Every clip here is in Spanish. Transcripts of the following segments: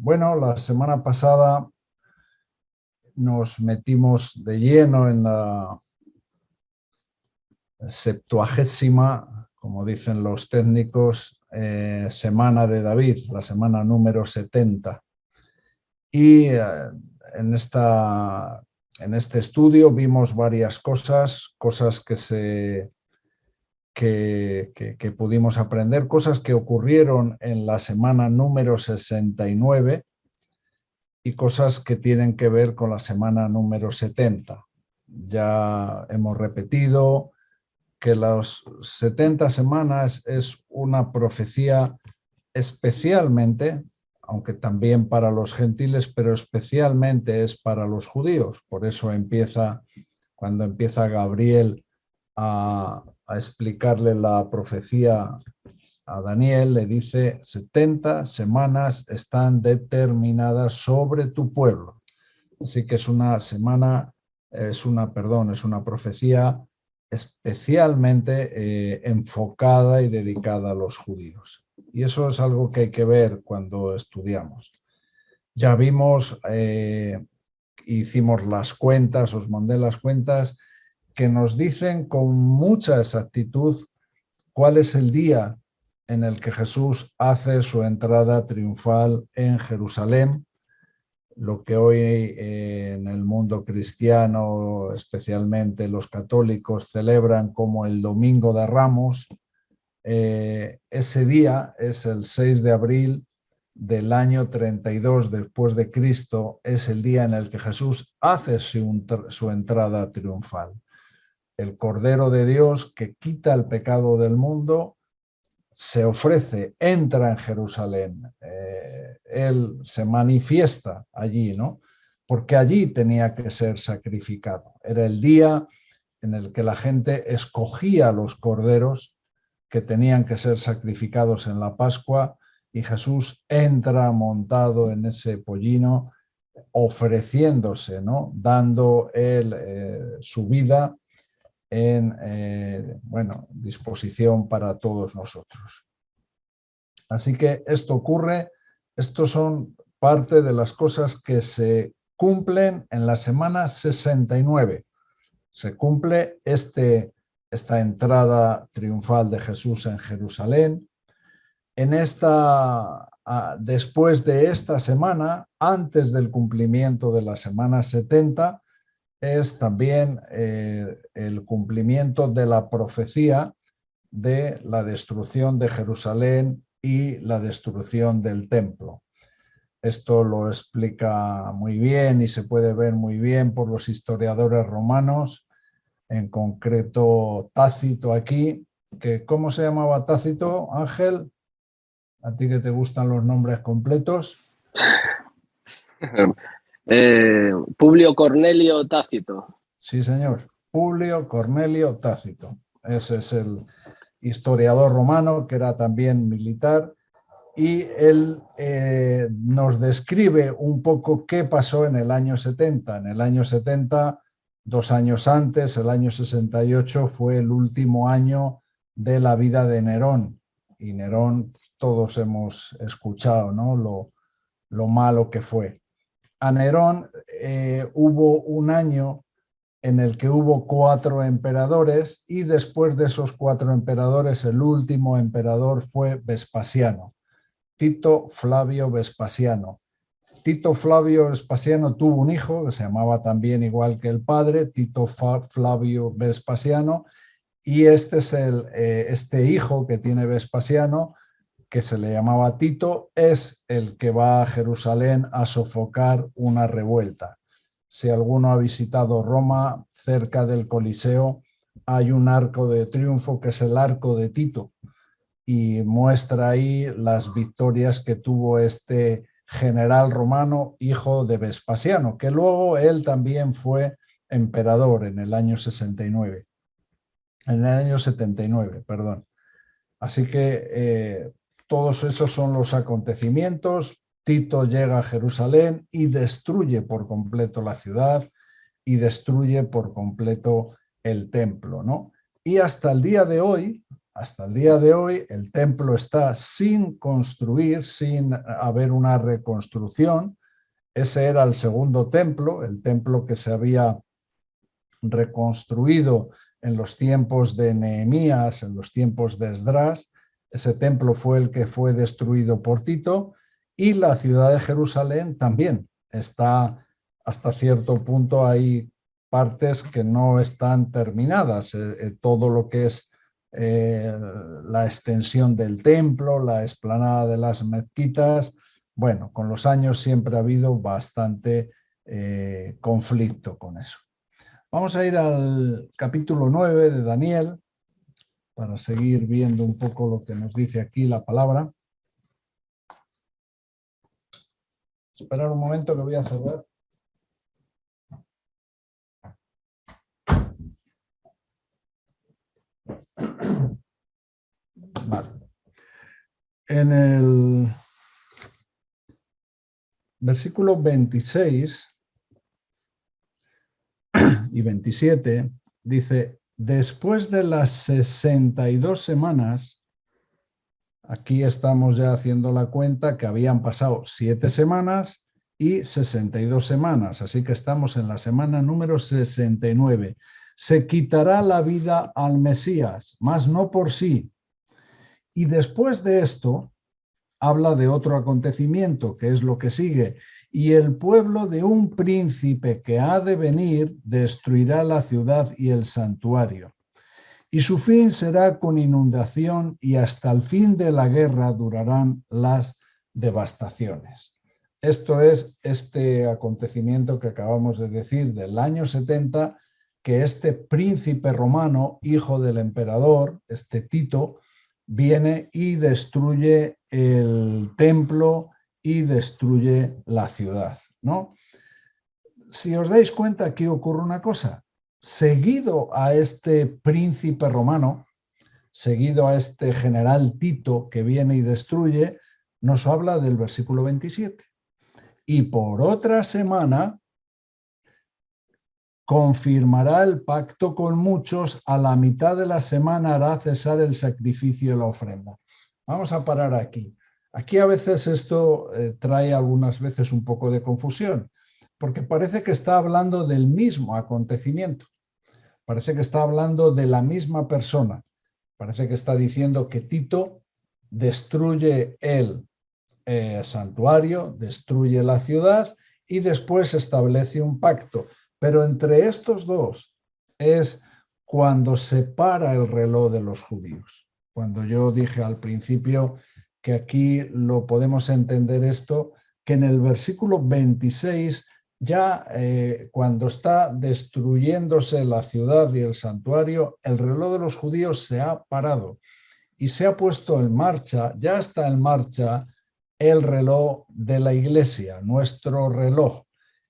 Bueno, la semana pasada nos metimos de lleno en la 70ª, como dicen los técnicos, semana de David, la semana número 70. Y en este estudio vimos varias cosas que pudimos aprender, cosas que ocurrieron en la semana número 69 y cosas que tienen que ver con la semana número 70. Ya hemos repetido que las 70 semanas es una profecía especialmente, aunque también para los gentiles, pero especialmente es para los judíos. Por eso cuando empieza Gabriel a explicarle la profecía a Daniel, le dice: 70 semanas están determinadas sobre tu pueblo. Así que es una profecía especialmente enfocada y dedicada a los judíos. Y eso es algo que hay que ver cuando estudiamos. Ya vimos, hicimos las cuentas, os mandé las cuentas, que nos dicen con mucha exactitud cuál es el día en el que Jesús hace su entrada triunfal en Jerusalén, lo que hoy en el mundo cristiano, especialmente los católicos, celebran como el Domingo de Ramos. Ese día es el 6 de abril del año 32 después de Cristo, es el día en el que Jesús hace su entrada triunfal. El Cordero de Dios que quita el pecado del mundo se ofrece, entra en Jerusalén, él se manifiesta allí, ¿no? Porque allí tenía que ser sacrificado. Era el día en el que la gente escogía los corderos que tenían que ser sacrificados en la Pascua, y Jesús entra montado en ese pollino, ofreciéndose, ¿no? Dando él su vida en disposición para todos nosotros. Así que esto ocurre, estos son parte de las cosas que se cumplen en la semana 69. Se cumple esta entrada triunfal de Jesús en Jerusalén. Después de esta semana, antes del cumplimiento de la semana 70, es también el cumplimiento de la profecía de la destrucción de Jerusalén y la destrucción del templo. Esto lo explica muy bien y se puede ver muy bien por los historiadores romanos, en concreto Tácito aquí, que ¿cómo se llamaba Tácito, Ángel? A ti que te gustan los nombres completos. Publio Cornelio Tácito. Sí, señor. Publio Cornelio Tácito. Ese es el historiador romano que era también militar, y él nos describe un poco qué pasó en el año 70. En el año 70, 2 años antes, el año 68, fue el último año de la vida de Nerón. Y Nerón, todos hemos escuchado, ¿no?, lo malo que fue. A Nerón hubo un año en el que hubo 4 emperadores, y después de esos 4 emperadores, el último emperador fue Vespasiano, Tito Flavio Vespasiano. Tito Flavio Vespasiano tuvo un hijo que se llamaba también igual que el padre, Tito Flavio Vespasiano, y este hijo que tiene Vespasiano, que se le llamaba Tito, es el que va a Jerusalén a sofocar una revuelta. Si alguno ha visitado Roma, cerca del Coliseo hay un arco de triunfo que es el Arco de Tito, y muestra ahí las victorias que tuvo este general romano, hijo de Vespasiano, que luego él también fue emperador en el año 69. En el año 79, perdón. Así que todos esos son los acontecimientos. Tito llega a Jerusalén y destruye por completo la ciudad y destruye por completo el templo, ¿no? Y hasta el día de hoy, hasta el día de hoy el templo está sin construir, sin haber una reconstrucción. Ese era el segundo templo, el templo que se había reconstruido en los tiempos de Nehemías, en los tiempos de Esdras. Ese templo fue el que fue destruido por Tito, y la ciudad de Jerusalén también está hasta cierto punto, hay partes que no están terminadas. Todo lo que es la extensión del templo, la explanada de las mezquitas, bueno, con los años siempre ha habido bastante conflicto con eso. Vamos a ir al capítulo 9 de Daniel para seguir viendo un poco lo que nos dice aquí la palabra. Esperar un momento que voy a cerrar. Vale. En el versículo 26 y 27 dice: después de las 62 semanas, aquí estamos ya haciendo la cuenta que habían pasado 7 semanas y 62 semanas, así que estamos en la semana número 69. Se quitará la vida al Mesías, mas no por sí. Y después de esto, habla de otro acontecimiento, que es lo que sigue. Y el pueblo de un príncipe que ha de venir destruirá la ciudad y el santuario. Y su fin será con inundación, y hasta el fin de la guerra durarán las devastaciones. Esto es este acontecimiento que acabamos de decir del año 70, que este príncipe romano, hijo del emperador, este Tito, viene y destruye el templo y destruye la ciudad, ¿no? Si os dais cuenta, aquí ocurre una cosa. Seguido a este príncipe romano, seguido a este general Tito que viene y destruye, nos habla del versículo 27. Y por otra semana confirmará el pacto con muchos, a la mitad de la semana hará cesar el sacrificio y la ofrenda. Vamos a parar aquí. Aquí a veces esto trae algunas veces un poco de confusión, porque parece que está hablando del mismo acontecimiento, parece que está hablando de la misma persona, parece que está diciendo que Tito destruye el santuario, destruye la ciudad y después establece un pacto. Pero entre estos dos es cuando se para el reloj de los judíos. Cuando yo dije al principio que aquí lo podemos entender esto, que en el versículo 26 ya cuando está destruyéndose la ciudad y el santuario, el reloj de los judíos se ha parado y se ha puesto en marcha, ya está en marcha el reloj de la iglesia, nuestro reloj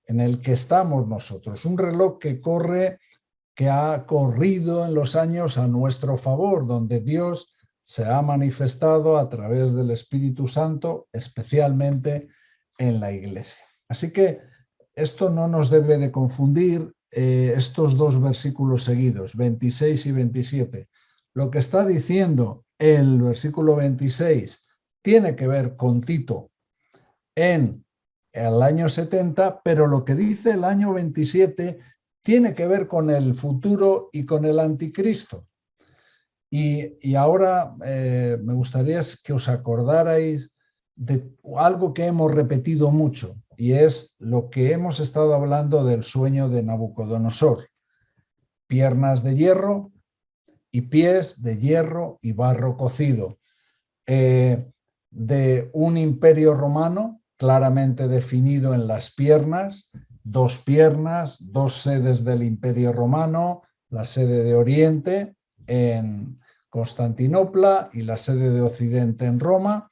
en el que estamos nosotros, un reloj que corre, que ha corrido en los años a nuestro favor, donde Dios se ha manifestado a través del Espíritu Santo, especialmente en la iglesia. Así que esto no nos debe de confundir estos dos versículos seguidos, 26 y 27. Lo que está diciendo el versículo 26 tiene que ver con Tito en el año 70, pero lo que dice el año 27 tiene que ver con el futuro y con el anticristo. Y ahora me gustaría que os acordarais de algo que hemos repetido mucho, y es lo que hemos estado hablando del sueño de Nabucodonosor. Piernas de hierro y pies de hierro y barro cocido. De un imperio romano claramente definido en las piernas, dos sedes del imperio romano, la sede de Oriente en Constantinopla y la sede de Occidente en Roma,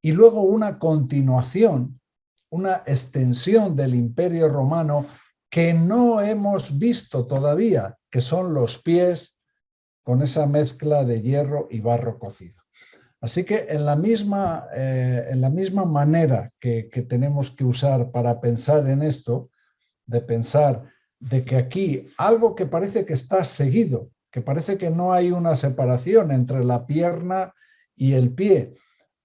y luego una continuación, una extensión del imperio romano que no hemos visto todavía, que son los pies con esa mezcla de hierro y barro cocido. Así que en la misma manera que tenemos que usar para pensar en esto, de pensar de que aquí algo que parece que está seguido que parece que no hay una separación entre la pierna y el pie.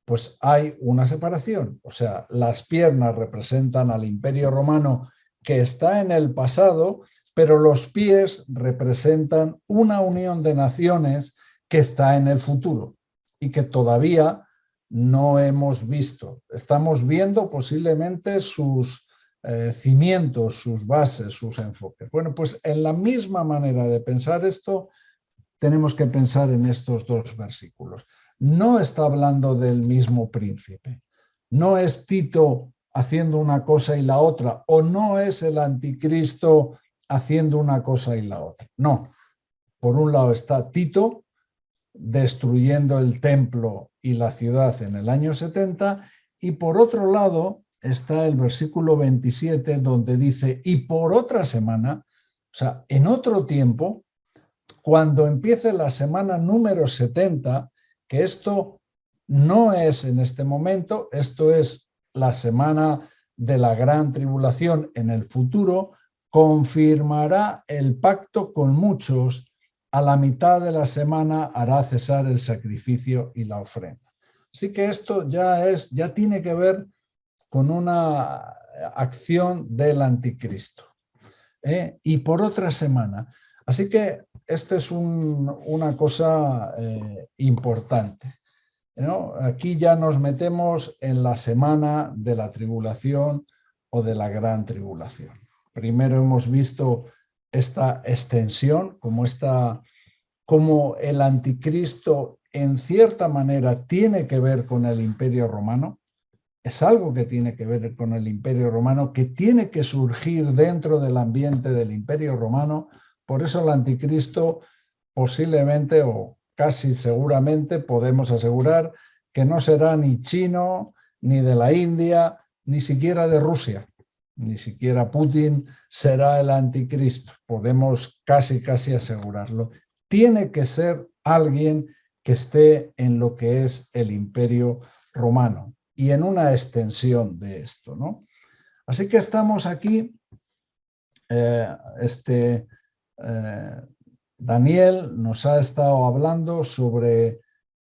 Pues hay una separación, o sea, las piernas representan al Imperio Romano que está en el pasado, pero los pies representan una unión de naciones que está en el futuro y que todavía no hemos visto. Estamos viendo posiblemente sus cimientos, sus bases, sus enfoques. Bueno, pues en la misma manera de pensar esto, tenemos que pensar en estos dos versículos. No está hablando del mismo príncipe. No es Tito haciendo una cosa y la otra, o no es el anticristo haciendo una cosa y la otra. No. Por un lado está Tito destruyendo el templo y la ciudad en el año 70, y por otro lado está el versículo 27 donde dice, y por otra semana, o sea, en otro tiempo, cuando empiece la semana número 70, que esto no es en este momento, esto es la semana de la gran tribulación en el futuro, confirmará el pacto con muchos, a la mitad de la semana hará cesar el sacrificio y la ofrenda. Así que esto ya tiene que ver con una acción del anticristo. Y por otra semana. Así que esta es una cosa importante, ¿no? Aquí ya nos metemos en la semana de la tribulación o de la gran tribulación. Primero hemos visto esta extensión, como el anticristo en cierta manera tiene que ver con el Imperio Romano. Es algo que tiene que ver con el Imperio Romano, que tiene que surgir dentro del ambiente del Imperio Romano. Por eso el anticristo posiblemente o casi seguramente podemos asegurar que no será ni chino, ni de la India, ni siquiera de Rusia. Ni siquiera Putin será el anticristo. Podemos casi asegurarlo. Tiene que ser alguien que esté en lo que es el Imperio Romano y en una extensión de esto, ¿no? Así que estamos aquí, Daniel nos ha estado hablando sobre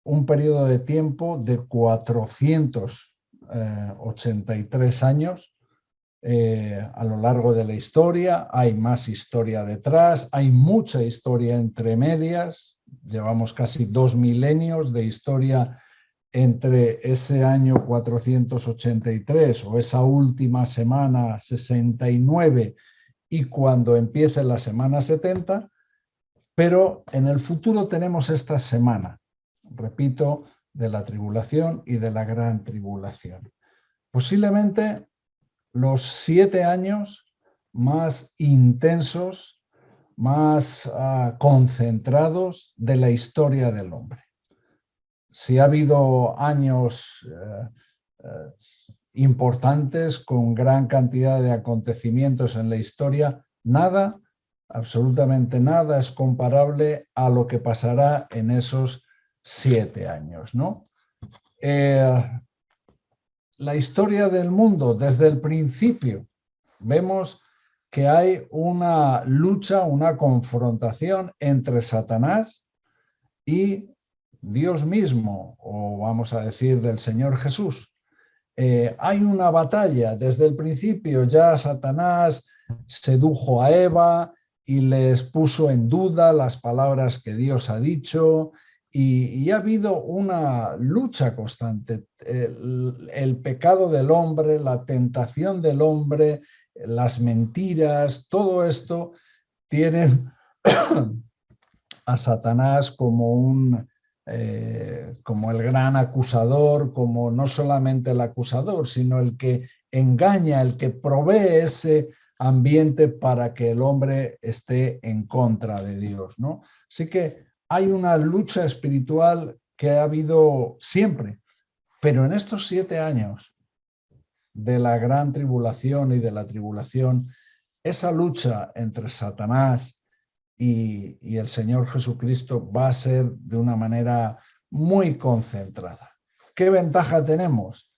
un periodo de tiempo de 483 años a lo largo de la historia. Hay más historia detrás, hay mucha historia entre medias, llevamos casi 2 milenios de historia entre ese año 483 o esa última semana 69 y cuando empiece la semana 70, pero en el futuro tenemos esta semana, repito, de la tribulación y de la gran tribulación. Posiblemente los 7 años más intensos, más concentrados de la historia del hombre. Si ha habido años importantes con gran cantidad de acontecimientos en la historia, nada, absolutamente nada es comparable a lo que pasará en esos 7 años, ¿no? La historia del mundo desde el principio vemos que hay una lucha, una confrontación entre Satanás y Dios mismo, o vamos a decir del Señor Jesús. Hay una batalla desde el principio. Ya Satanás sedujo a Eva y les puso en duda las palabras que Dios ha dicho, y ha habido una lucha constante. El pecado del hombre, la tentación del hombre, las mentiras, todo esto tienen a Satanás como el gran acusador, como no solamente el acusador, sino el que engaña, el que provee ese ambiente para que el hombre esté en contra de Dios, ¿no? Así que hay una lucha espiritual que ha habido siempre, pero en estos 7 años de la gran tribulación y de la tribulación, esa lucha entre Satanás y el Señor Jesucristo va a ser de una manera muy concentrada. ¿Qué ventaja tenemos?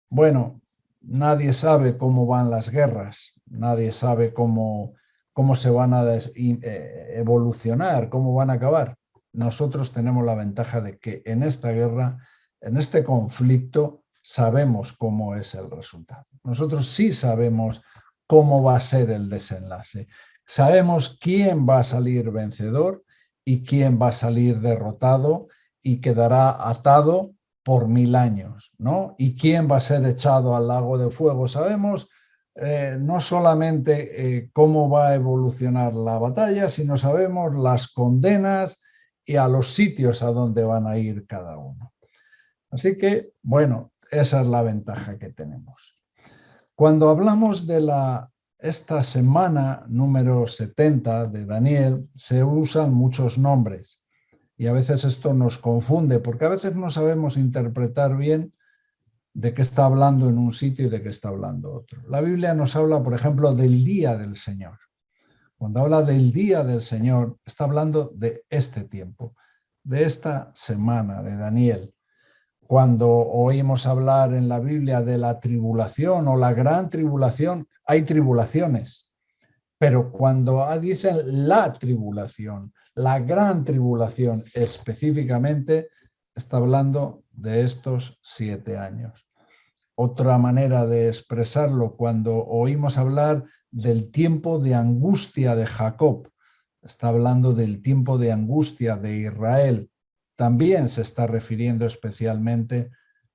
Bueno, nadie sabe cómo van las guerras, nadie sabe cómo cómo se van a evolucionar, cómo van a acabar. Nosotros tenemos la ventaja de que en esta guerra, en este conflicto, sabemos cómo es el resultado. Nosotros sí sabemos cómo va a ser el desenlace. Sabemos quién va a salir vencedor y quién va a salir derrotado y quedará atado por 1000 años, ¿no? Y quién va a ser echado al lago de fuego. Sabemos no solamente cómo va a evolucionar la batalla, sino sabemos las condenas y a los sitios a donde van a ir cada uno. Así que, bueno, esa es la ventaja que tenemos. Cuando hablamos de esta semana número 70 de Daniel, se usan muchos nombres y a veces esto nos confunde porque a veces no sabemos interpretar bien de qué está hablando en un sitio y de qué está hablando otro. La Biblia nos habla, por ejemplo, del día del Señor. Cuando habla del día del Señor, está hablando de este tiempo, de esta semana de Daniel. Cuando oímos hablar en la Biblia de la tribulación o la gran tribulación, hay tribulaciones. Pero cuando dicen la tribulación, la gran tribulación específicamente, está hablando de estos 7 años. Otra manera de expresarlo, cuando oímos hablar del tiempo de angustia de Jacob, está hablando del tiempo de angustia de Israel. También se está refiriendo especialmente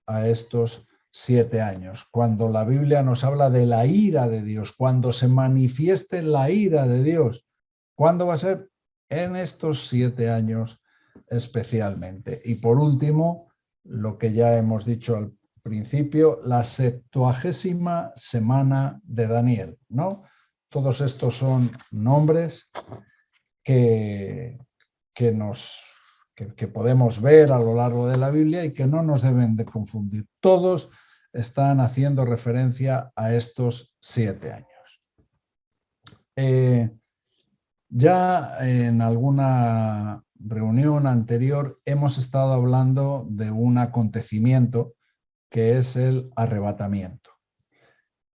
a estos 7 años. Cuando la Biblia nos habla de la ira de Dios, cuando se manifieste la ira de Dios, ¿cuándo va a ser? En estos 7 años especialmente. Y por último, lo que ya hemos dicho al principio, la 70ª semana de Daniel, ¿no? Todos estos son nombres que podemos ver a lo largo de la Biblia y que no nos deben de confundir. Todos están haciendo referencia a estos 7 años. Ya en alguna reunión anterior hemos estado hablando de un acontecimiento que es el arrebatamiento.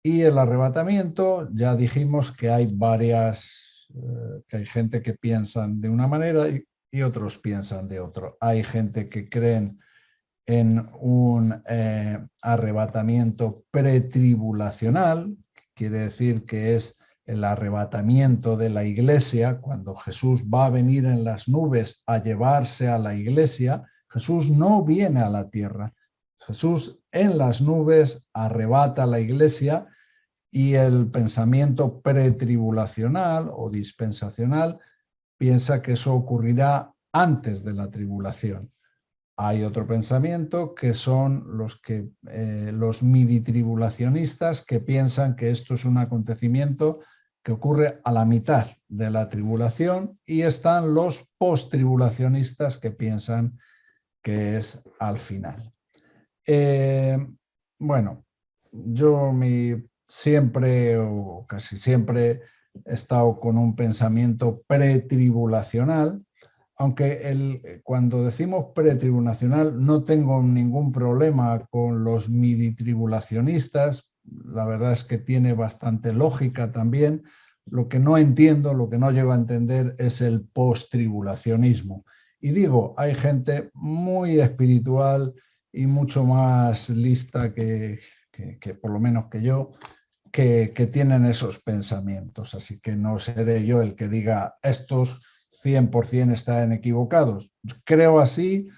Y el arrebatamiento, ya dijimos que hay que hay gente que piensan de una manera y otros piensan de otro. Hay gente que creen en un arrebatamiento pretribulacional, que quiere decir que es el arrebatamiento de la iglesia, cuando Jesús va a venir en las nubes a llevarse a la iglesia. Jesús no viene a la tierra. Jesús en las nubes arrebata a la iglesia y el pensamiento pretribulacional o dispensacional piensa que eso ocurrirá antes de la tribulación. Hay otro pensamiento que son los midi-tribulacionistas que piensan que esto es un acontecimiento que ocurre a la mitad de la tribulación y están los post-tribulacionistas que piensan que es al final. Bueno, yo siempre o casi siempre he estado con un pensamiento pretribulacional, aunque cuando decimos pretribulacional no tengo ningún problema con los midi-tribulacionistas, la verdad es que tiene bastante lógica también. Lo que no entiendo, lo que no llego a entender es el post-tribulacionismo. Y digo, hay gente muy espiritual y mucho más lista que por lo menos que yo, que tienen esos pensamientos. Así que no seré yo el que diga estos 100% están equivocados. Creo así,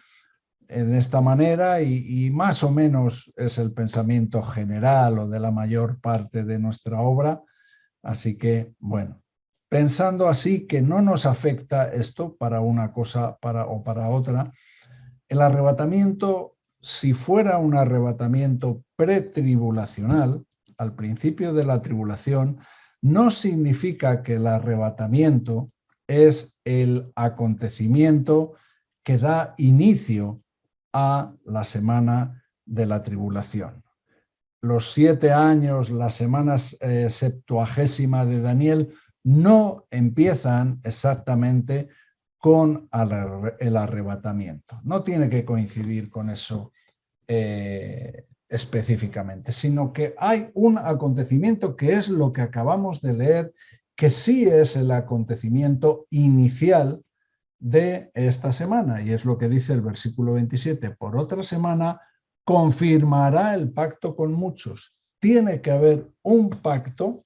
en esta manera, y más o menos es el pensamiento general o de la mayor parte de nuestra obra. Así que, bueno, pensando así que no nos afecta esto para una cosa o para otra, el arrebatamiento, si fuera un arrebatamiento pretribulacional, al principio de la tribulación, no significa que el arrebatamiento es el acontecimiento que da inicio a la semana de la tribulación. Los 7 años, las semanas 70ª de Daniel, no empiezan exactamente con el arrebatamiento. No tiene que coincidir con eso específicamente, sino que hay un acontecimiento que es lo que acabamos de leer que sí es el acontecimiento inicial de esta semana, y es lo que dice el versículo 27. Por otra semana confirmará el pacto con muchos. Tiene que haber un pacto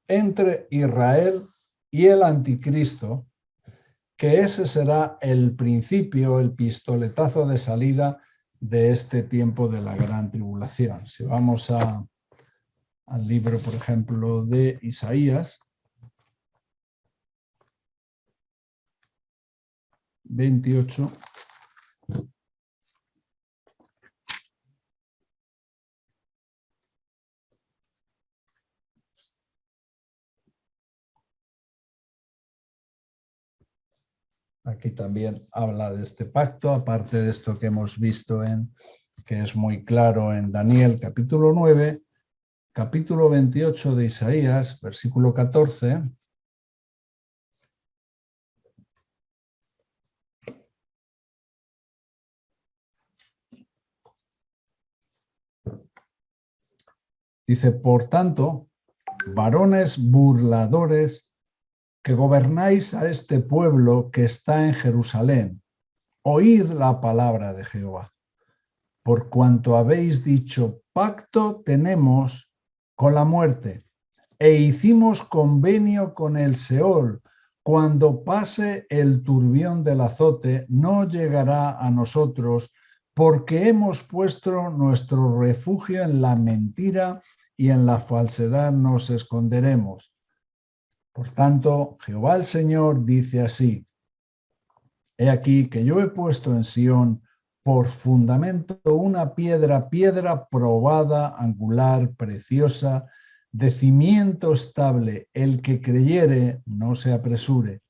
entre Israel y el anticristo, que ese será el principio, el pistoletazo de salida de este tiempo de la gran tribulación. Si vamos al libro, por ejemplo, de Isaías 28, aquí también habla de este pacto, aparte de esto que hemos visto que es muy claro en Daniel capítulo 9, capítulo 28 de Isaías, versículo 14. Dice, por tanto, varones burladores que gobernáis a este pueblo que está en Jerusalén, oíd la palabra de Jehová. Por cuanto habéis dicho, pacto tenemos con la muerte, e hicimos convenio con el Seol, cuando pase el turbión del azote, no llegará a nosotros, porque hemos puesto nuestro refugio en la mentira y en la falsedad nos esconderemos. Por tanto, Jehová el Señor dice así: he aquí que yo he puesto en Sión por fundamento una piedra probada, angular, preciosa, de cimiento estable. El que creyere no se apresure.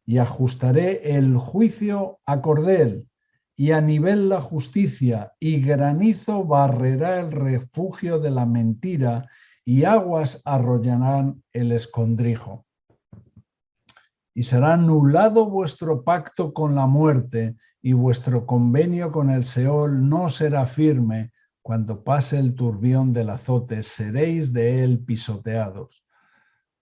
Y ajustaré el juicio a cordel, y a nivel la justicia, y granizo barrerá el refugio de la mentira, y aguas arrollarán el escondrijo. Y será anulado vuestro pacto con la muerte, y vuestro convenio con el Seol no será firme. Cuando pase el turbión del azote, seréis de él pisoteados.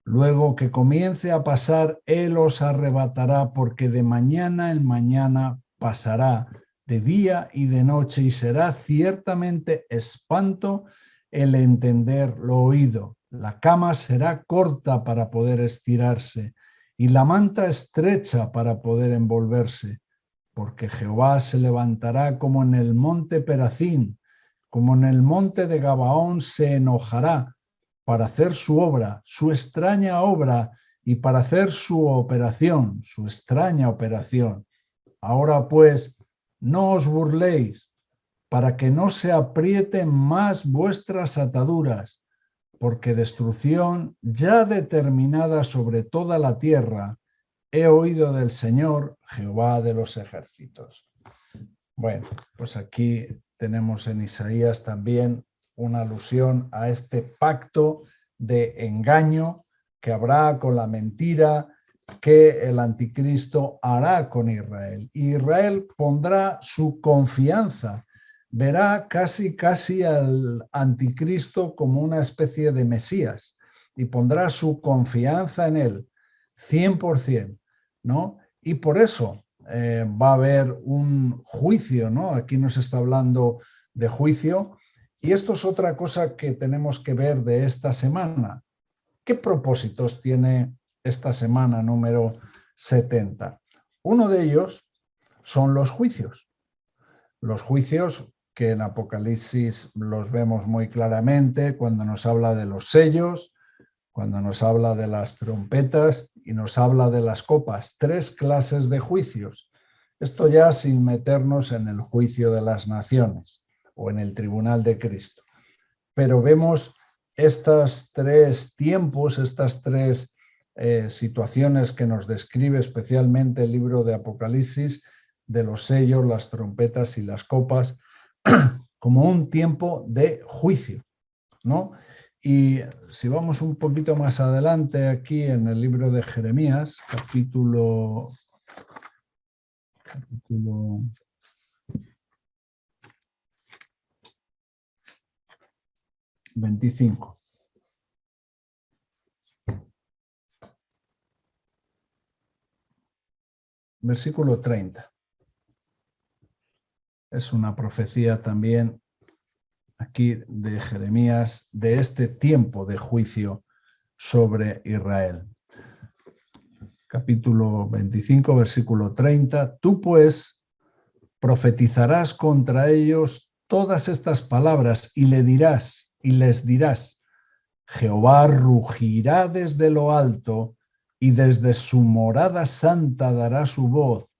Luego que comience a pasar, él os arrebatará, porque de mañana en mañana pasará, de día y de noche, y será ciertamente espanto el entender lo oído. La cama será corta para poder estirarse, y la manta estrecha para poder envolverse, porque Jehová se levantará como en el monte Perazín, como en el monte de Gabaón se enojará para hacer su obra, su extraña obra, y para hacer su operación, su extraña operación. Ahora pues, no os burléis, para que no se aprieten más vuestras ataduras, porque destrucción ya determinada sobre toda la tierra he oído del Señor, Jehová de los ejércitos. Bueno, pues aquí tenemos en Isaías también una alusión a este pacto de engaño que habrá con la mentira que el anticristo hará con Israel. Israel pondrá su confianza, verá casi al anticristo como una especie de Mesías y pondrá su confianza en él, 100%, ¿no? Y por eso va a haber un juicio, ¿no? Aquí nos está hablando de juicio, y esto es otra cosa que tenemos que ver de esta semana. ¿Qué propósitos tiene esta semana número 70? Uno de ellos son los juicios. Los juicios que en Apocalipsis los vemos muy claramente cuando nos habla de los sellos, cuando nos habla de las trompetas y nos habla de las copas. 3 clases de juicios. Esto ya sin meternos en el juicio de las naciones o en el tribunal de Cristo. Pero vemos estos 3 tiempos, estas 3 situaciones que nos describe especialmente el libro de Apocalipsis, de los sellos, las trompetas y las copas, como un tiempo de juicio, ¿no? Y si vamos un poquito más adelante aquí en el libro de Jeremías, capítulo 25. versículo 30. Es una profecía también aquí de Jeremías de este tiempo de juicio sobre Israel. Capítulo 25, versículo 30. Tú pues profetizarás contra ellos todas estas palabras y les dirás, Jehová rugirá desde lo alto y desde su morada santa dará su voz,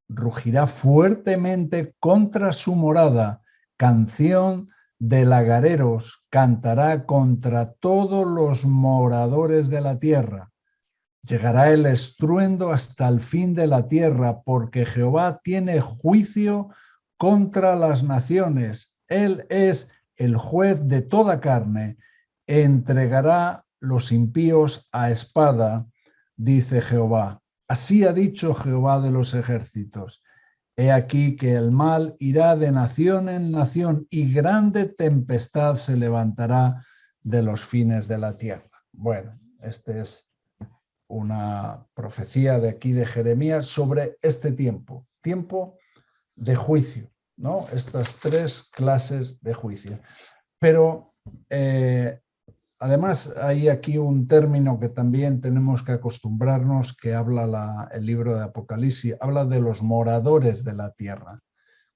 rugirá fuertemente contra su morada, canción de lagareros cantará contra todos los moradores de la tierra. Llegará el estruendo hasta el fin de la tierra, porque Jehová tiene juicio contra las naciones. Él es el juez de toda carne. Entregará los impíos a espada, dice Jehová. Así ha dicho Jehová de los ejércitos. He aquí que el mal irá de nación en nación y grande tempestad se levantará de los fines de la tierra. Bueno, este es una profecía de aquí de Jeremías sobre este tiempo de juicio, ¿no? Estas tres clases de juicio. Pero además hay aquí un término que también tenemos que acostumbrarnos, que habla el libro de Apocalipsis, habla de los moradores de la tierra.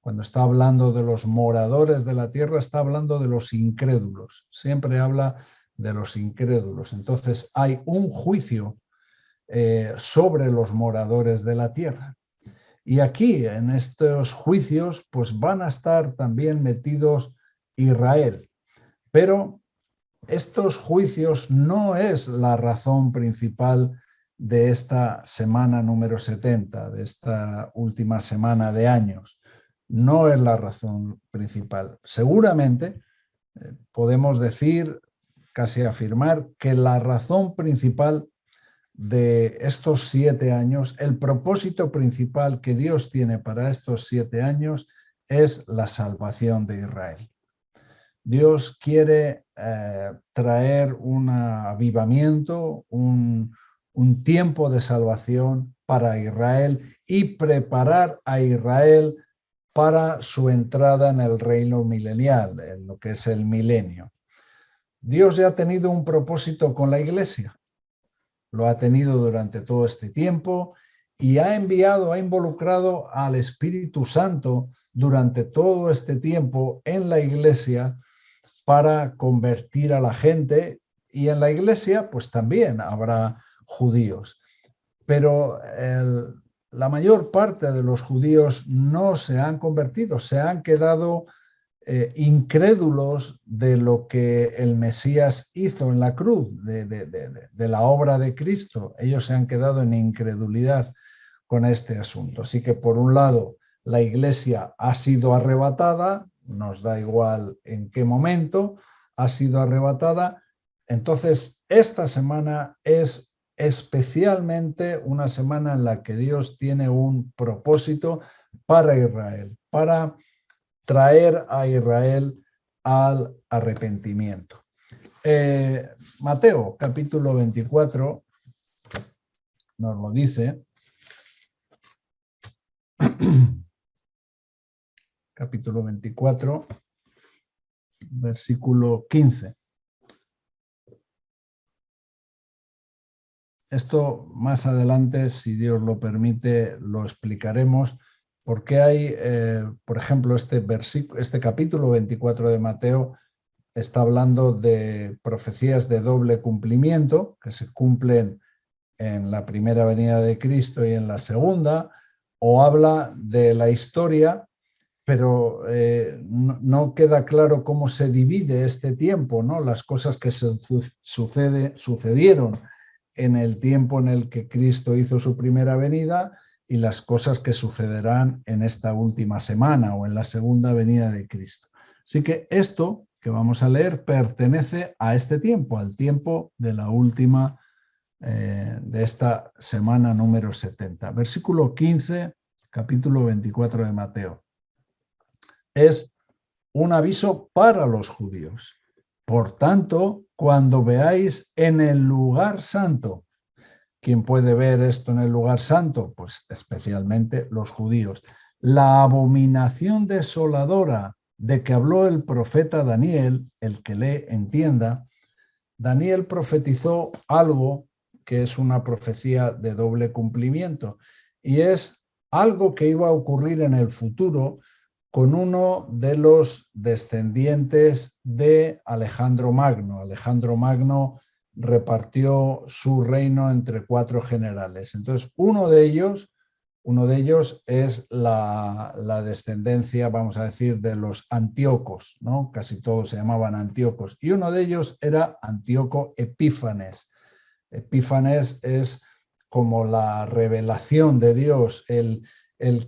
Cuando está hablando de los moradores de la tierra, está hablando de los incrédulos. Siempre habla de los incrédulos. Entonces hay un juicio sobre los moradores de la tierra. Y aquí, en estos juicios, pues van a estar también metidos Israel. Pero estos juicios no es la razón principal de esta semana número 70, de esta última semana de años. No es la razón principal. Seguramente podemos decir, casi afirmar, que la razón principal de estos 7 años, el propósito principal que Dios tiene para estos 7 años es la salvación de Israel. Dios quiere traer un avivamiento, un tiempo de salvación para Israel y preparar a Israel para su entrada en el reino milenial, en lo que es el milenio. Dios ya ha tenido un propósito con la Iglesia. Lo ha tenido durante todo este tiempo y ha involucrado al Espíritu Santo durante todo este tiempo en la Iglesia para convertir a la gente, y en la Iglesia pues también habrá judíos. Pero la mayor parte de los judíos no se han convertido, se han quedado incrédulos de lo que el Mesías hizo en la cruz, de la obra de Cristo. Ellos se han quedado en incredulidad con este asunto. Así que por un lado la Iglesia ha sido arrebatada, nos da igual en qué momento, ha sido arrebatada. Entonces esta semana es especialmente una semana en la que Dios tiene un propósito para Israel, para traer a Israel al arrepentimiento. Mateo, capítulo 24, nos lo dice. Capítulo 24, versículo 15. Esto más adelante, si Dios lo permite, lo explicaremos, porque hay, por ejemplo, este capítulo 24 de Mateo está hablando de profecías de doble cumplimiento, que se cumplen en la primera venida de Cristo y en la segunda, o habla de la historia, pero no queda claro cómo se divide este tiempo, ¿no? Las cosas que sucedieron en el tiempo en el que Cristo hizo su primera venida y las cosas que sucederán en esta última semana o en la segunda venida de Cristo. Así que esto que vamos a leer pertenece a este tiempo, al tiempo de la última de esta semana número 70. Versículo 15, capítulo 24 de Mateo. Es un aviso para los judíos. Por tanto, cuando veáis en el lugar santo, ¿Quién puede ver esto en el lugar santo? Pues especialmente los judíos. La abominación desoladora de que habló el profeta Daniel, el que le entienda, Daniel profetizó algo que es una profecía de doble cumplimiento y es algo que iba a ocurrir en el futuro con uno de los descendientes de Alejandro Magno. Alejandro Magno repartió su reino entre 4 generales. Entonces, uno de ellos es la descendencia, vamos a decir, de los Antíocos, ¿no? Casi todos se llamaban Antíocos. Y uno de ellos era Antíoco Epífanes. Epífanes es como la revelación de Dios, el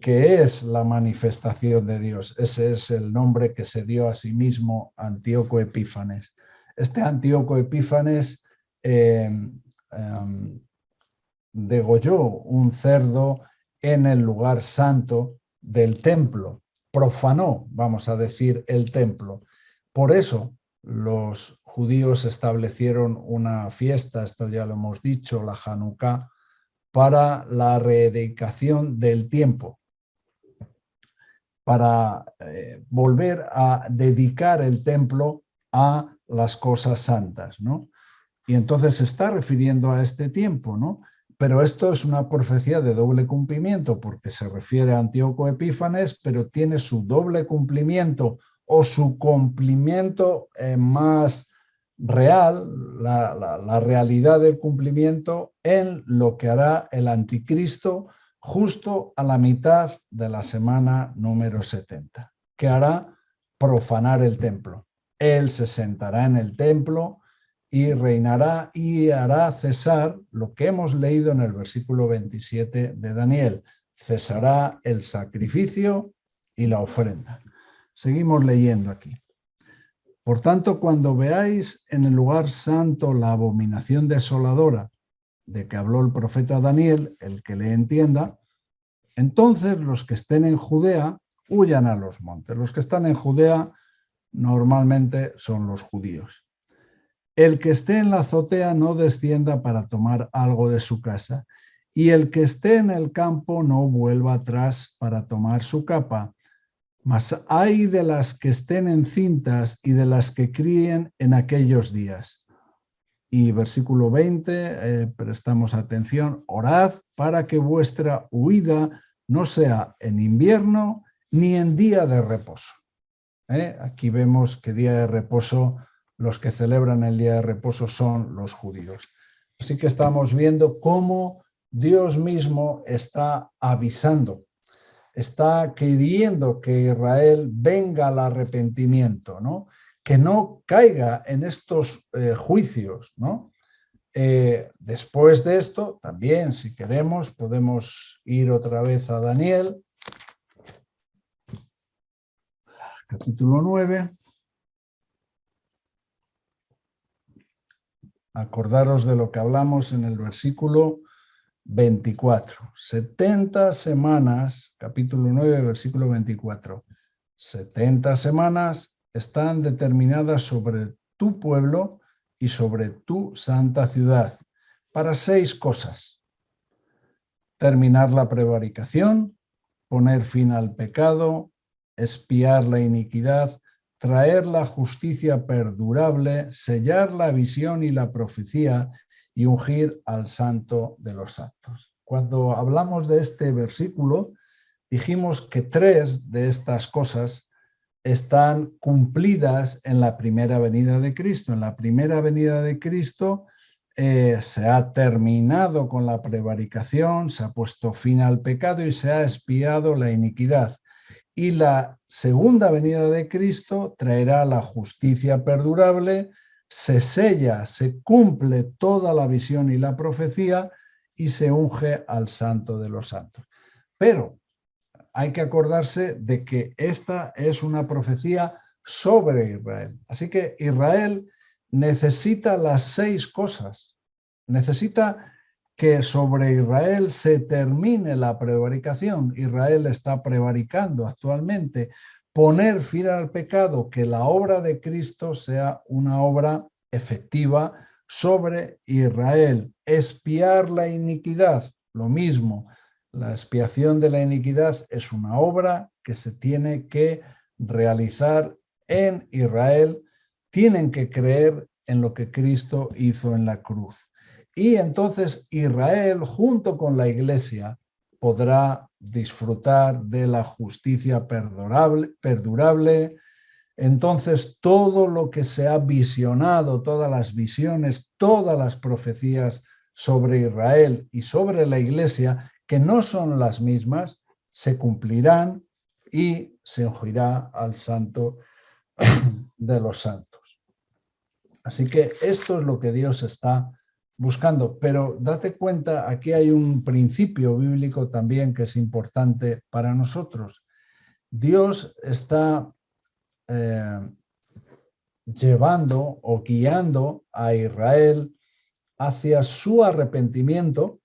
que es la manifestación de Dios. Ese es el nombre que se dio a sí mismo, Antíoco Epífanes. Este Antíoco Epífanes degolló un cerdo en el lugar santo del templo, profanó, vamos a decir, el templo. Por eso los judíos establecieron una fiesta, esto ya lo hemos dicho, la Hanukkah, para la rededicación del tiempo, para volver a dedicar el templo a las cosas santas, ¿no? Y entonces se está refiriendo a este tiempo, ¿no? Pero esto es una profecía de doble cumplimiento porque se refiere a Antíoco Epífanes, pero tiene su doble cumplimiento o su cumplimiento más real, la realidad del cumplimiento en lo que hará el anticristo justo a la mitad de la semana número 70, que hará profanar el templo. Él se sentará en el templo y reinará y hará cesar lo que hemos leído en el versículo 27 de Daniel. Cesará el sacrificio y la ofrenda. Seguimos leyendo aquí. Por tanto, cuando veáis en el lugar santo la abominación desoladora de que habló el profeta Daniel, el que le entienda, entonces los que estén en Judea huyan a los montes. Los que están en Judea normalmente son los judíos. El que esté en la azotea no descienda para tomar algo de su casa, y el que esté en el campo no vuelva atrás para tomar su capa. Mas ay de las que estén encintas y de las que críen en aquellos días. Y versículo 20, prestamos atención, orad para que vuestra huida no sea en invierno ni en día de reposo. Aquí vemos que día de reposo, los que celebran el día de reposo son los judíos. Así que estamos viendo cómo Dios mismo está avisando, está queriendo que Israel venga al arrepentimiento, ¿no? Que no caiga en estos juicios, ¿no? Después de esto, también, si queremos, podemos ir otra vez a Daniel, capítulo 9. Acordaros de lo que hablamos en el versículo 24. 70 semanas, capítulo 9, versículo 24. 70 semanas están determinadas sobre tu pueblo y sobre tu santa ciudad para 6 cosas. Terminar la prevaricación, poner fin al pecado, expiar la iniquidad, traer la justicia perdurable, sellar la visión y la profecía y ungir al santo de los santos. Cuando hablamos de este versículo, dijimos que 3 de estas cosas están cumplidas en la primera venida de Cristo. En la primera venida de Cristo se ha terminado con la prevaricación, se ha puesto fin al pecado y se ha expiado la iniquidad. Y la segunda venida de Cristo traerá la justicia perdurable, se sella, se cumple toda la visión y la profecía y se unge al santo de los santos. Pero hay que acordarse de que esta es una profecía sobre Israel. Así que Israel necesita las 6 cosas. Necesita que sobre Israel se termine la prevaricación. Israel está prevaricando actualmente. Poner fin al pecado, que la obra de Cristo sea una obra efectiva sobre Israel. Expiar la iniquidad, lo mismo. La expiación de la iniquidad es una obra que se tiene que realizar en Israel. Tienen que creer en lo que Cristo hizo en la cruz. Y entonces Israel, junto con la Iglesia, podrá disfrutar de la justicia perdurable. Entonces, todo lo que se ha visionado, todas las visiones, todas las profecías sobre Israel y sobre la Iglesia, que no son las mismas, se cumplirán y se ungirá al Santo de los Santos. Así que esto es lo que Dios está buscando. Pero date cuenta, aquí hay un principio bíblico también que es importante para nosotros. Dios está llevando o guiando a Israel hacia su arrepentimiento,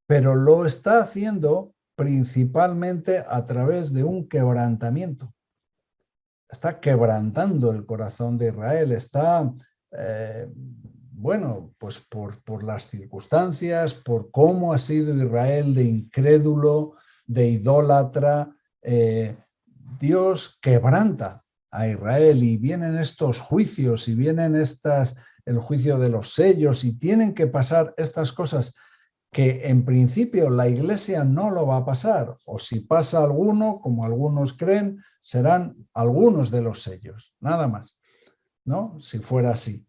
pero lo está haciendo principalmente a través de un quebrantamiento. Está quebrantando el corazón de Israel, está, bueno, pues por las circunstancias, por cómo ha sido Israel de incrédulo, de idólatra. Dios quebranta a Israel y vienen estos juicios y vienen el juicio de los sellos y tienen que pasar estas cosas que en principio la Iglesia no lo va a pasar, o si pasa alguno, como algunos creen, serán algunos de los sellos, nada más, ¿no? Si fuera así,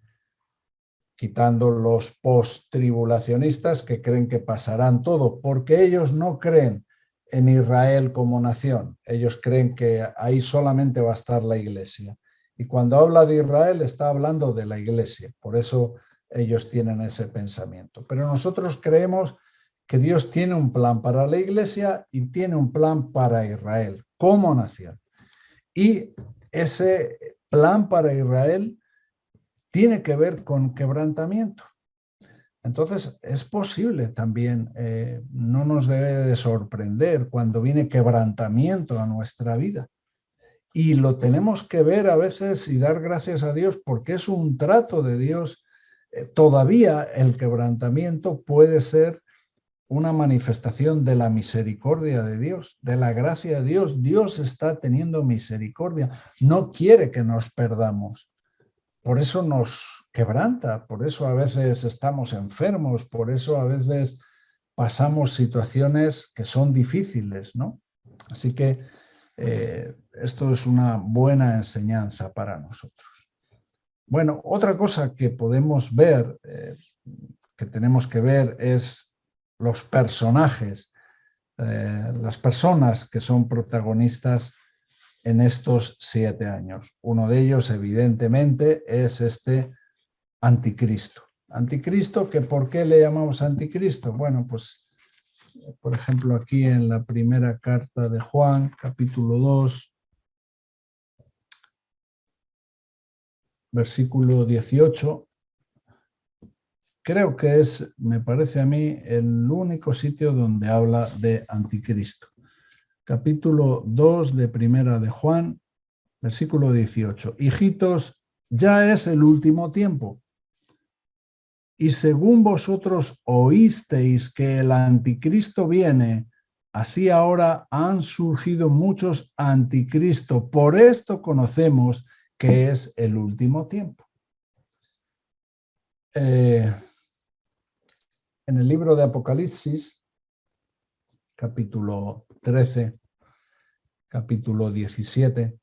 quitando los post-tribulacionistas que creen que pasarán todo, porque ellos no creen en Israel como nación, ellos creen que ahí solamente va a estar la Iglesia. Y cuando habla de Israel está hablando de la Iglesia, por eso ellos tienen ese pensamiento. Pero nosotros creemos que Dios tiene un plan para la Iglesia y tiene un plan para Israel como nación. Y ese plan para Israel tiene que ver con quebrantamiento. Entonces, es posible también, no nos debe de sorprender cuando viene quebrantamiento a nuestra vida. Y lo tenemos que ver a veces y dar gracias a Dios porque es un trato de Dios. Todavía el quebrantamiento puede ser una manifestación de la misericordia de Dios, de la gracia de Dios. Dios está teniendo misericordia, no quiere que nos perdamos. Por eso nos quebranta, por eso a veces estamos enfermos, por eso a veces pasamos situaciones que son difíciles, ¿no? Así que esto es una buena enseñanza para nosotros. Bueno, otra cosa que podemos ver, que tenemos que ver, es los personajes, las personas que son protagonistas en estos 7 años. Uno de ellos, evidentemente, es este anticristo. Anticristo, que ¿por qué le llamamos anticristo? Bueno, pues, por ejemplo, aquí en la primera carta de Juan, capítulo 2, versículo 18, creo que es, me parece a mí, el único sitio donde habla de anticristo. Capítulo 2 de primera de Juan, versículo 18. Hijitos, ya es el último tiempo. Y según vosotros oísteis que el anticristo viene, así ahora han surgido muchos anticristos. Por esto conocemos que es el último tiempo. En el libro de Apocalipsis, capítulo 13, capítulo 17,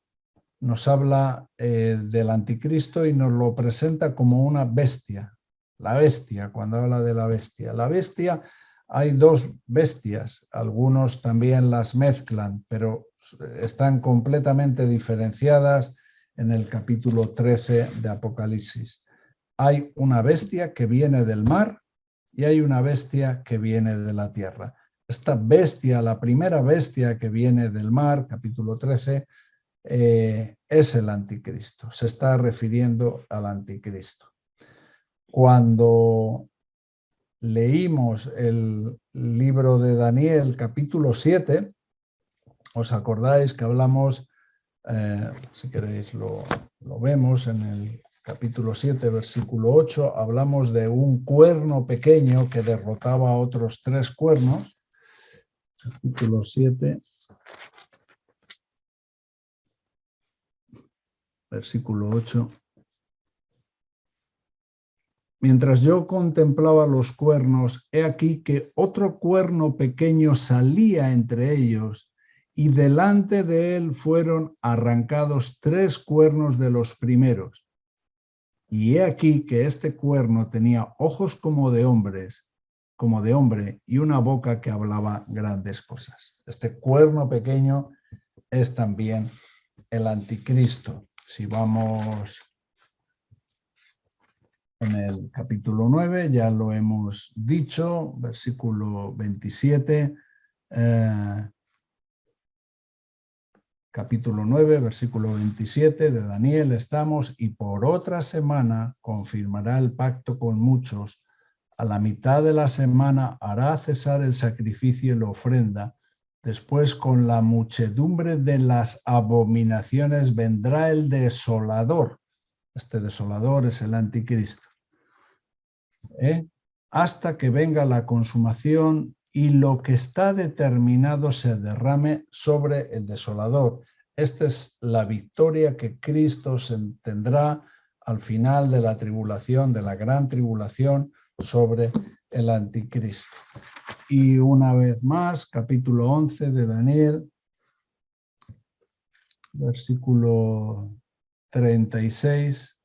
nos habla del anticristo y nos lo presenta como una bestia. La bestia, cuando habla de la bestia. La bestia, hay 2 bestias, algunos también las mezclan, pero están completamente diferenciadas en el capítulo 13 de Apocalipsis. Hay una bestia que viene del mar y hay una bestia que viene de la tierra. Esta bestia, la primera bestia que viene del mar, capítulo 13, es el anticristo. Se está refiriendo al anticristo. Cuando leímos el libro de Daniel, capítulo 7, ¿os acordáis que hablamos, si queréis lo vemos en el capítulo 7, versículo 8, hablamos de un cuerno pequeño que derrotaba a otros 3 cuernos. Capítulo 7, versículo 8. Mientras yo contemplaba los cuernos, he aquí que otro cuerno pequeño salía entre ellos, y delante de él fueron arrancados 3 cuernos de los primeros. Y he aquí que este cuerno tenía ojos como de hombre, y una boca que hablaba grandes cosas. Este cuerno pequeño es también el anticristo. Si vamos en el capítulo 9, ya lo hemos dicho, versículo 27, capítulo 9, versículo 27 de Daniel estamos, y por otra semana confirmará el pacto con muchos, a la mitad de la semana hará cesar el sacrificio y la ofrenda, después con la muchedumbre de las abominaciones vendrá el desolador. Este desolador es el anticristo. Hasta que venga la consumación y lo que está determinado se derrame sobre el desolador. Esta es la victoria que Cristo tendrá al final de la tribulación, de la gran tribulación, sobre el anticristo. Y una vez más, capítulo 11 de Daniel, versículo 36.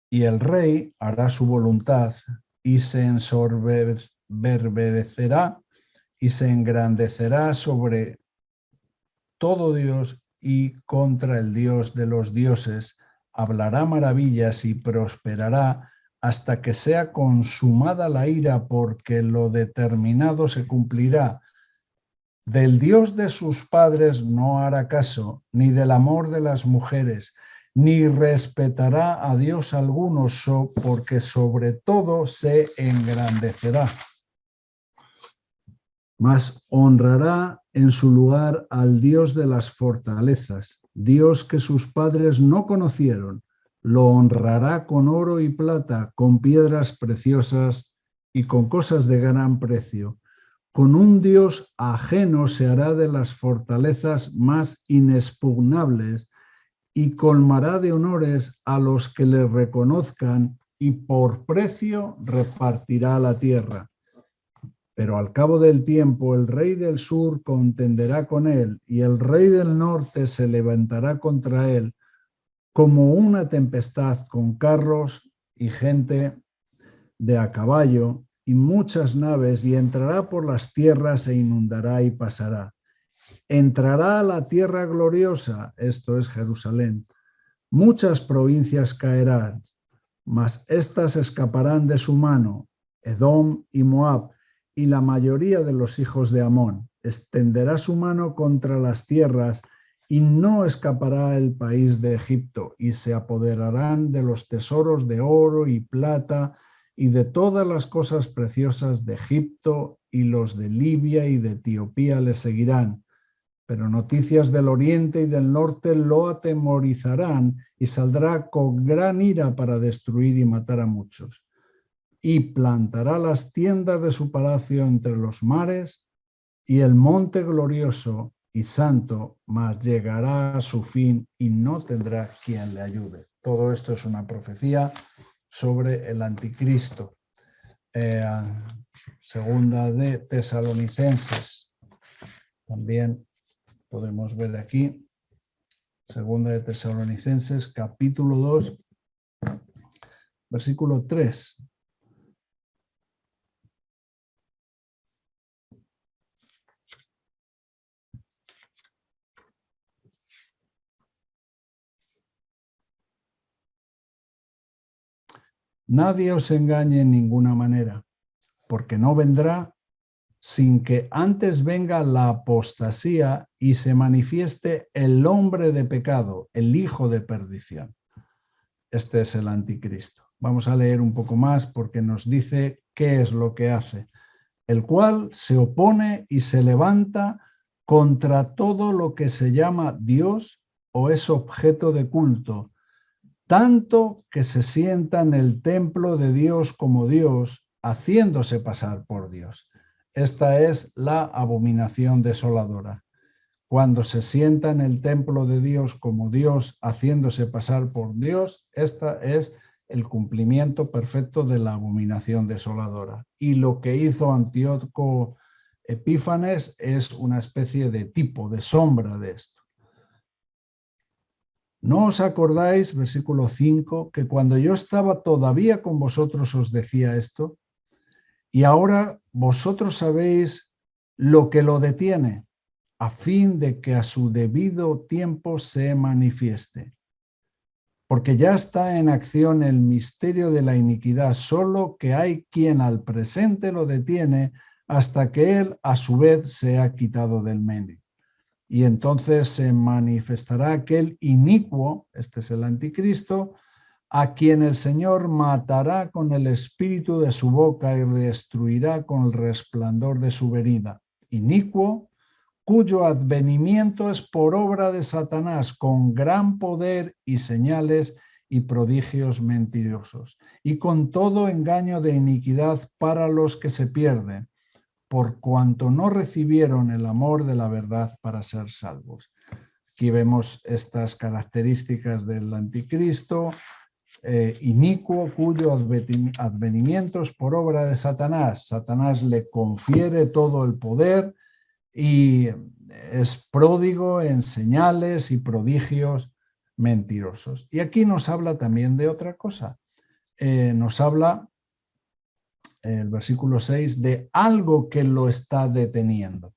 Y el rey hará su voluntad y se ensoberbecerá y se engrandecerá sobre todo Dios y contra el Dios de los dioses. Hablará maravillas y prosperará hasta que sea consumada la ira, porque lo determinado se cumplirá. Del Dios de sus padres no hará caso, ni del amor de las mujeres, ni respetará a Dios alguno, porque sobre todo se engrandecerá. Mas honrará en su lugar al Dios de las fortalezas, Dios que sus padres no conocieron. Lo honrará con oro y plata, con piedras preciosas y con cosas de gran precio. Con un Dios ajeno se hará de las fortalezas más inexpugnables y colmará de honores a los que le reconozcan, y por precio repartirá la tierra. Pero al cabo del tiempo el rey del sur contenderá con él, y el rey del norte se levantará contra él como una tempestad, con carros y gente de a caballo y muchas naves, y entrará por las tierras e inundará y pasará. Entrará a la tierra gloriosa, esto es Jerusalén. Muchas provincias caerán, mas éstas escaparán de su mano, Edom y Moab, y la mayoría de los hijos de Amón. Extenderá su mano contra las tierras, y no escapará el país de Egipto, y se apoderarán de los tesoros de oro y plata, y de todas las cosas preciosas de Egipto, y los de Libia y de Etiopía le seguirán. Pero noticias del oriente y del norte lo atemorizarán, y saldrá con gran ira para destruir y matar a muchos. Y plantará las tiendas de su palacio entre los mares y el monte glorioso y santo, mas llegará a su fin y no tendrá quien le ayude. Todo esto es una profecía sobre el anticristo. Segunda de Tesalonicenses, también podemos ver aquí, segunda de Tesalonicenses, capítulo 2, versículo 3. Nadie os engañe en ninguna manera, porque no vendrá sin que antes venga la apostasía y se manifieste el hombre de pecado, el hijo de perdición. Este es el anticristo. Vamos a leer un poco más porque nos dice qué es lo que hace. el cual se opone y se levanta contra todo lo que se llama Dios o es objeto de culto, tanto que se sienta en el templo de Dios como Dios, haciéndose pasar por Dios. Esta es la abominación desoladora. Cuando se sienta en el templo de Dios como Dios, haciéndose pasar por Dios, esta es el cumplimiento perfecto de la abominación desoladora. Y lo que hizo Antíoco Epífanes es una especie de tipo, de sombra de esto. ¿No os acordáis, versículo 5, que cuando yo estaba todavía con vosotros os decía esto? Y ahora vosotros sabéis lo que lo detiene, a fin de que a su debido tiempo se manifieste. Porque ya está en acción el misterio de la iniquidad, solo que hay quien al presente lo detiene hasta que él a su vez sea quitado del medio. Y entonces se manifestará aquel inicuo, este es el anticristo, a quien el Señor matará con el espíritu de su boca y destruirá con el resplandor de su venida. Inicuo, cuyo advenimiento es por obra de Satanás, con gran poder y señales y prodigios mentirosos, y con todo engaño de iniquidad para los que se pierden, por cuanto no recibieron el amor de la verdad para ser salvos. Aquí vemos estas características del anticristo, inicuo, cuyo advenimiento es por obra de Satanás. Satanás le confiere todo el poder y es pródigo en señales y prodigios mentirosos. Y aquí nos habla también de otra cosa. Nos habla el versículo 6 de algo que lo está deteniendo,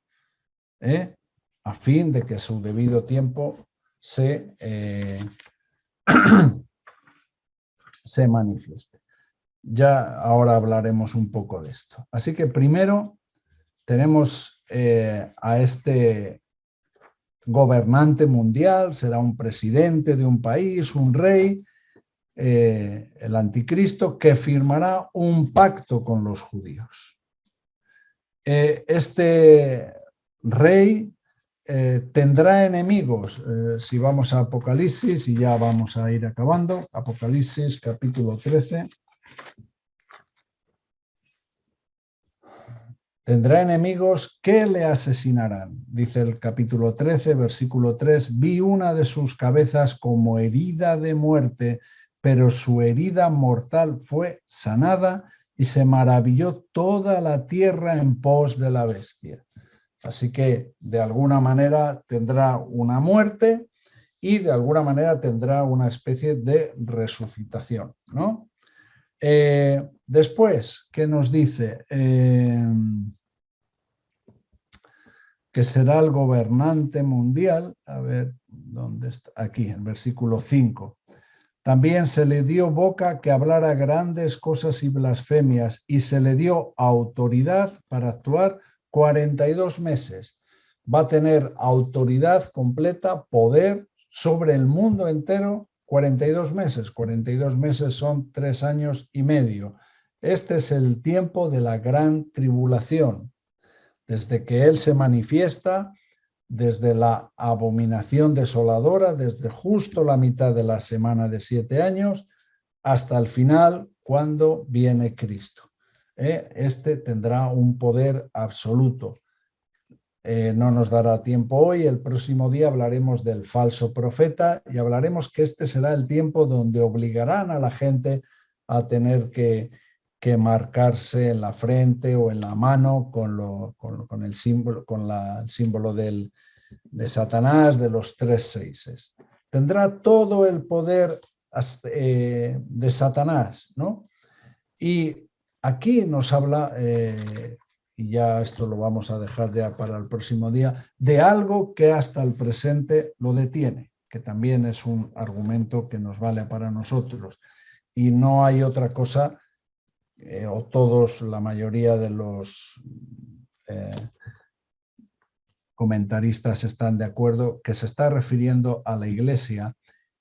a fin de que a su debido tiempo se manifieste. Ya ahora hablaremos un poco de esto. Así que primero tenemos a este gobernante mundial, será un presidente de un país, un rey, el anticristo, que firmará un pacto con los judíos. Este rey tendrá enemigos. Si vamos a Apocalipsis, y ya vamos a ir acabando, Apocalipsis capítulo 13. Tendrá enemigos que le asesinarán. Dice el capítulo 13, versículo 3, vi una de sus cabezas como herida de muerte, pero su herida mortal fue sanada y se maravilló toda la tierra en pos de la bestia. Así que de alguna manera tendrá una muerte y de alguna manera tendrá una especie de resucitación, ¿no? Después, ¿qué nos dice? Que será el gobernante mundial. A ver, ¿dónde está? Aquí, en versículo 5. También se le dio boca que hablara grandes cosas y blasfemias, y se le dio autoridad para actuar 42 meses. Va a tener autoridad completa, poder sobre el mundo entero, 42 meses. 42 meses son 3 años y medio. Este es el tiempo de la gran tribulación, desde que él se manifiesta, desde la abominación desoladora, desde justo la mitad de la semana de 7 años, hasta el final, cuando viene Cristo. Este tendrá un poder absoluto. No nos dará tiempo hoy, el próximo día hablaremos del falso profeta y hablaremos que este será el tiempo donde obligarán a la gente a tener que marcarse en la frente o en la mano con el símbolo de Satanás, de los 3 seises. Tendrá todo el poder de Satanás, ¿no? Y aquí nos habla, y ya esto lo vamos a dejar ya para el próximo día, de algo que hasta el presente lo detiene, que también es un argumento que nos vale para nosotros. Y no hay otra cosa, o todos, la mayoría de los comentaristas están de acuerdo, que se está refiriendo a la Iglesia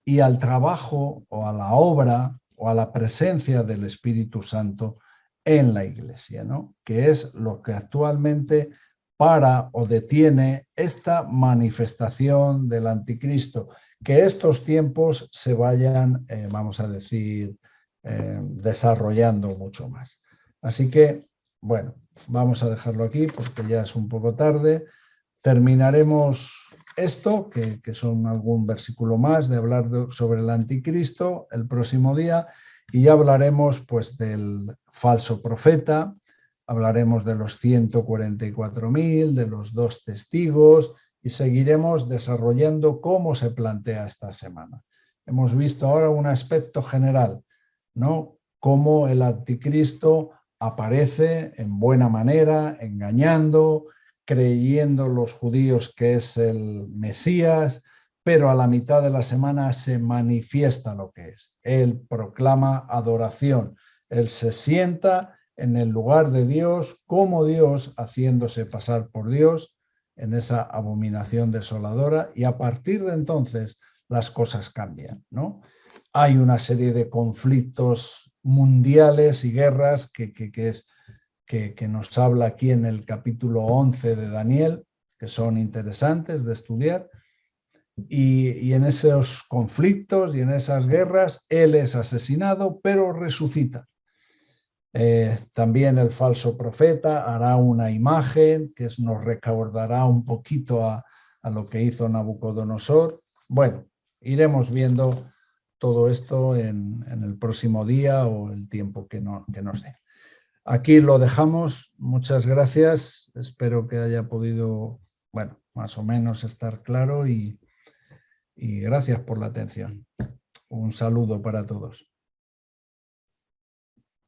y al trabajo o a la obra o a la presencia del Espíritu Santo en la Iglesia, ¿no? Que es lo que actualmente para o detiene esta manifestación del anticristo, que estos tiempos se vayan, vamos a decir, desarrollando mucho más. Así que, bueno, vamos a dejarlo aquí porque ya es un poco tarde. Terminaremos esto, que son algún versículo más de hablar sobre el anticristo el próximo día, y ya hablaremos pues del falso profeta, hablaremos de los 144.000, de los 2 testigos, y seguiremos desarrollando cómo se plantea esta semana. Hemos visto ahora un aspecto general, ¿no? Cómo el anticristo aparece en buena manera, engañando, creyendo los judíos que es el Mesías, pero a la mitad de la semana se manifiesta lo que es. Él proclama adoración, él se sienta en el lugar de Dios como Dios, haciéndose pasar por Dios en esa abominación desoladora, y a partir de entonces las cosas cambian, ¿no? Hay una serie de conflictos mundiales y guerras que nos habla aquí en el capítulo 11 de Daniel, que son interesantes de estudiar, y en esos conflictos y en esas guerras él es asesinado, pero resucita. También el falso profeta hará una imagen que nos recordará un poquito a lo que hizo Nabucodonosor. Bueno, iremos viendo todo esto en el próximo día o el tiempo que nos dé. Aquí lo dejamos. Muchas gracias. Espero que haya podido, bueno, más o menos estar claro, y gracias por la atención. Un saludo para todos.